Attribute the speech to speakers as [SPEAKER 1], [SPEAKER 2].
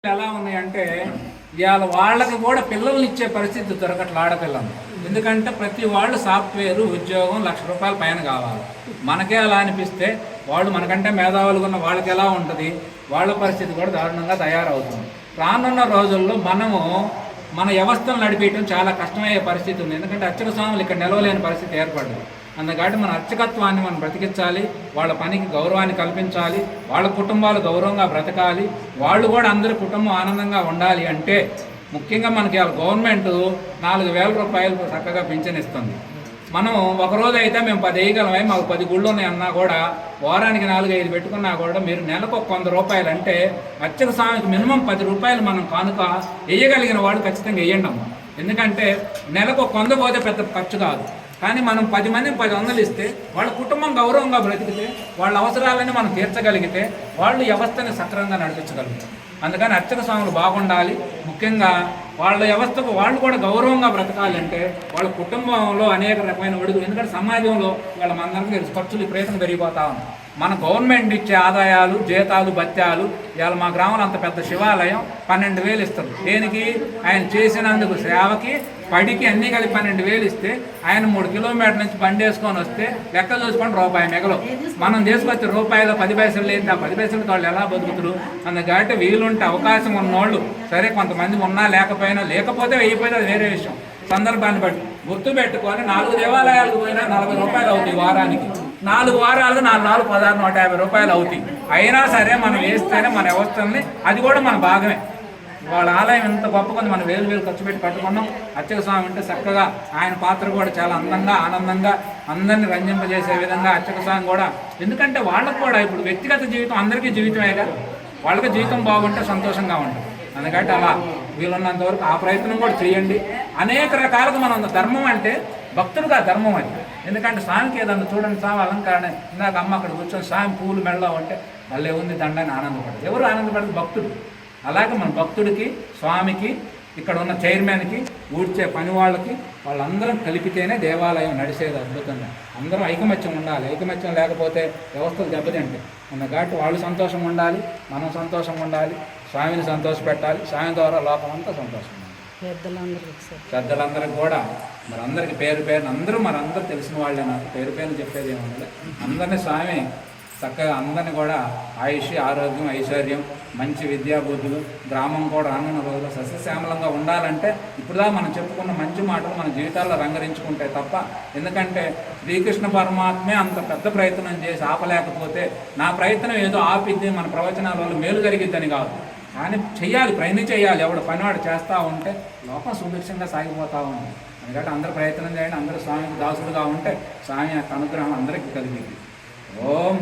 [SPEAKER 1] ఎలా ఉన్నాయంటే ఇవాళ వాళ్ళకి కూడా పిల్లల్ని ఇచ్చే పరిస్థితి దొరకట్ల ఆడపిల్లలు. ఎందుకంటే ప్రతి వాళ్ళు సాఫ్ట్వేర్ ఉద్యోగం ₹1,00,000 పైన కావాలి. మనకే అలా అనిపిస్తే వాళ్ళు మనకంటే మేధావులుగా ఉన్న వాళ్ళకి ఎలా ఉంటుంది, వాళ్ళ పరిస్థితి కూడా దారుణంగా తయారవుతుంది. రానున్న రోజుల్లో మన వ్యవస్థను నడిపేయటం చాలా కష్టమయ్యే పరిస్థితి ఉంది. ఎందుకంటే అర్చక స్వాములు ఇక్కడ నిలవలేని పరిస్థితి ఏర్పడింది. అందుకని మన అర్చకత్వాన్ని మనం బ్రతికించాలి, వాళ్ళ పనికి గౌరవాన్ని కల్పించాలి, వాళ్ళ కుటుంబాలు గౌరవంగా బ్రతకాలి, వాళ్ళు కూడా అందరి కుటుంబం ఆనందంగా ఉండాలి. అంటే ముఖ్యంగా మనకి గవర్నమెంట్ ₹4,000 చక్కగా పింఛన్ ఇస్తుంది. మనం ఒకరోజు అయితే మేము 10 వేయగలమే, మాకు 10 గుళ్ళు ఉన్నాయన్నా కూడా వారానికి 4-5 పెట్టుకున్నా కూడా మీరు నెలకు ₹100 అంటే అర్చక స్వామికి మినిమం ₹10 మనం కానుక వేయగలిగిన వాడు ఖచ్చితంగా వేయండి అమ్మ. ఎందుకంటే నెలకు 100 పోతే పెద్ద ఖర్చు కాదు. కానీ మనం 10 మందిని 1000 ఇస్తే వాళ్ళ కుటుంబం గౌరవంగా బ్రతికితే, వాళ్ళ అవసరాలని మనం తీర్చగలిగితే వాళ్ళు వ్యవస్థని సక్రమంగా నడిపించగలుగుతాం. అందుకని అర్చక స్వాములు బాగుండాలి. ముఖ్యంగా వాళ్ళ వ్యవస్థకు వాళ్ళు కూడా గౌరవంగా బ్రతకాలి. అంటే వాళ్ళ కుటుంబంలో అనేక రకమైన ఒడుగు, ఎందుకంటే సమాజంలో వాళ్ళ మనందరికీ తెలుసు ఖర్చులు విపరీతంగా పెరిగిపోతా ఉన్నాయి. మన గవర్నమెంట్ ఇచ్చే ఆదాయాలు, జీతాలు, భత్యాలు, ఇవాళ మా గ్రామంలో అంత పెద్ద శివాలయం 12,000 ఇస్తారు. దేనికి? ఆయన చేసినందుకు సేవకి, పడికి అన్నీ కలిపి 12,000 ఇస్తే ఆయన 3 కిలోమీటర్ల నుంచి బండి వేసుకొని వస్తే లెక్క చూసుకొని ₹1 మిగలవు. మనం తీసుకొచ్చే రూపాయలు 10 పైసలు లేదు, ఆ 10 పైసలకి వాళ్ళు ఎలా బతుకుతారు? అందుకంటే వీలుంటే అవకాశం ఉన్నోళ్ళు సరే, కొంతమంది ఉన్నా లేకపోతే వెయ్యిపోతే అది వేరే విషయం. సందర్భాన్ని బట్టి గుర్తు పెట్టుకొని 4 దేవాలయాలకు పోయినా ₹40 అవుతాయి వారానికి. 4 వారాలకు 4 16 ₹150 అవుతాయి. అయినా సరే మనం వేస్తేనే మన వ్యవస్థల్ని, అది కూడా మన భాగమే. వాళ్ళ ఆలయం ఎంత గొప్పగా మనం వేలు ఖర్చు పెట్టి కట్టుకున్నాం. అర్చక స్వామి అంటే చక్కగా ఆయన పాత్ర కూడా చాలా అందంగా, ఆనందంగా అందరినీ రంజింపజేసే విధంగా అర్చక స్వామి కూడా. ఎందుకంటే వాళ్ళకు కూడా ఇప్పుడు వ్యక్తిగత జీవితం అందరికీ జీవితమేగా, వాళ్ళకి జీవితం బాగుంటే సంతోషంగా ఉంటుంది. అందుకంటే అలా వీలున్నంత వరకు ఆ ప్రయత్నం కూడా చేయండి. అనేక రకాలుగా మనం ధర్మం అంటే భక్తుడుగా ధర్మం అది. ఎందుకంటే స్వామికి ఏదన్నా చూడండి, స్వామి అలంకరణ, ఇందాక అమ్మ అక్కడ కూర్చొని స్వామి పూలు మెడలో అంటే మళ్ళీ ఉంది దండని ఆనందపడదు. ఎవరు ఆనందపడదు? భక్తుడు. అలాగే మన భక్తుడికి, స్వామికి, ఇక్కడ ఉన్న చైర్మన్కి, ఊడ్చే పని వాళ్ళకి, వాళ్ళందరం కలిపితేనే దేవాలయం నడిచేది అద్భుతంగా. అందరం ఐకమత్యం ఉండాలి. ఐకమత్యం లేకపోతే వ్యవస్థలు దెబ్బతింటాయి. కాబట్టి వాళ్ళు సంతోషంగా ఉండాలి, మనం సంతోషంగా ఉండాలి, స్వామిని సంతోషపెట్టాలి. స్వామి ద్వారా లోకం అంతా సంతోషం. పెద్దలందరికీ కూడా మరందరికీ పేరు అందరూ తెలిసిన వాళ్ళే. నాకు పేరు చెప్పేది ఏమన్నా, అందరినీ స్వామి చక్కగా అందరినీ కూడా ఆయుష్, ఆరోగ్యం, ఐశ్వర్యం, మంచి విద్యాబుద్ధులు, గ్రామం కూడా రానున్న రోజుల్లో సస్యశ్యామలంగా ఉండాలంటే ఇప్పుడుదా మనం చెప్పుకున్న మంచి మాటలు మన జీవితాల్లో రంగరించుకుంటే తప్ప. ఎందుకంటే శ్రీకృష్ణ పరమాత్మే అంత పెద్ద ప్రయత్నం చేసి ఆపలేకపోతే, నా ప్రయత్నం ఏదో ఆపిద్ది మన ప్రవచనాల వల్ల మేలు జరిగిద్దని కాదు, కానీ చెయ్యాలి, ప్రయత్నం చేయాలి. ఎవడు పనివాడు చేస్తూ ఉంటే లోకం సుభిక్షంగా సాగిపోతూ ఉంది. ఎందుకంటే అందరూ ప్రయత్నం చేయండి, అందరూ స్వామికి దాసులుగా ఉంటే స్వామి యొక్క అనుగ్రహం అందరికీ కలిగింది. ఓం